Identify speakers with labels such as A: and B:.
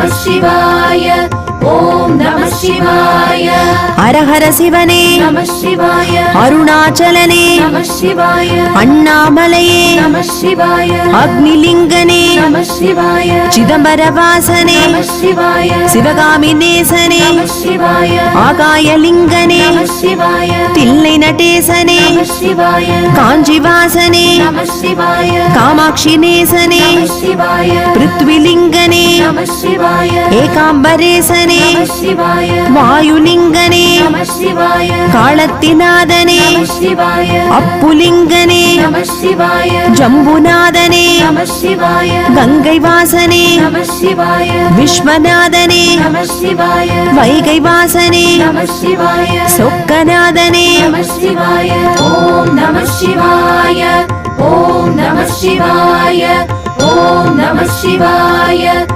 A: நமः சிவாய. ஓம் நமः சிவாய.
B: ஹர ஹர சிவனே
A: நமः சிவாய.
B: அருணாச்சலனே
A: நமः சிவாய.
B: அண்ணாமலையே
A: நமः சிவாய.
B: அக்னிலிங்கனே
A: நமः சிவாய.
B: சிதம்பரவாசனே
A: நமः சிவாய.
B: சிவகாமி நேசனே
A: நமः சிவாய.
B: ஆகாயலிங்கனே
A: நமः சிவாய.
B: தில்லை நடேசனே
A: நமः சிவாய.
B: காஞ்சிவாசனே
A: நமः சிவாய.
B: காமாட்சி நேசனே
A: நமः சிவாய.
B: பிருத்விலிங்கனே
A: நமः சிவாய.
B: ஏகாம்பரேசனே
A: நமः சிவாய.
B: வாயுலிங்கனே
A: நமः சிவாய.
B: காளத்திநாதனே
A: நமः சிவாய.
B: அப்புலிங்கனே
A: நமः சிவாய.
B: ஜம்புநாதனே
A: நமः சிவாய.
B: கங்கை வாசனே
A: நமः சிவாய.
B: விஸ்வநாதனே
A: நமः சிவாய.
B: வைகை வாசனே
A: நமः சிவாய.
B: சொக்கநாதனே
A: நமः சிவாய. ஓம் நமः சிவாய. ஓம் நமः சிவாய. ஓம் நமः சிவாய.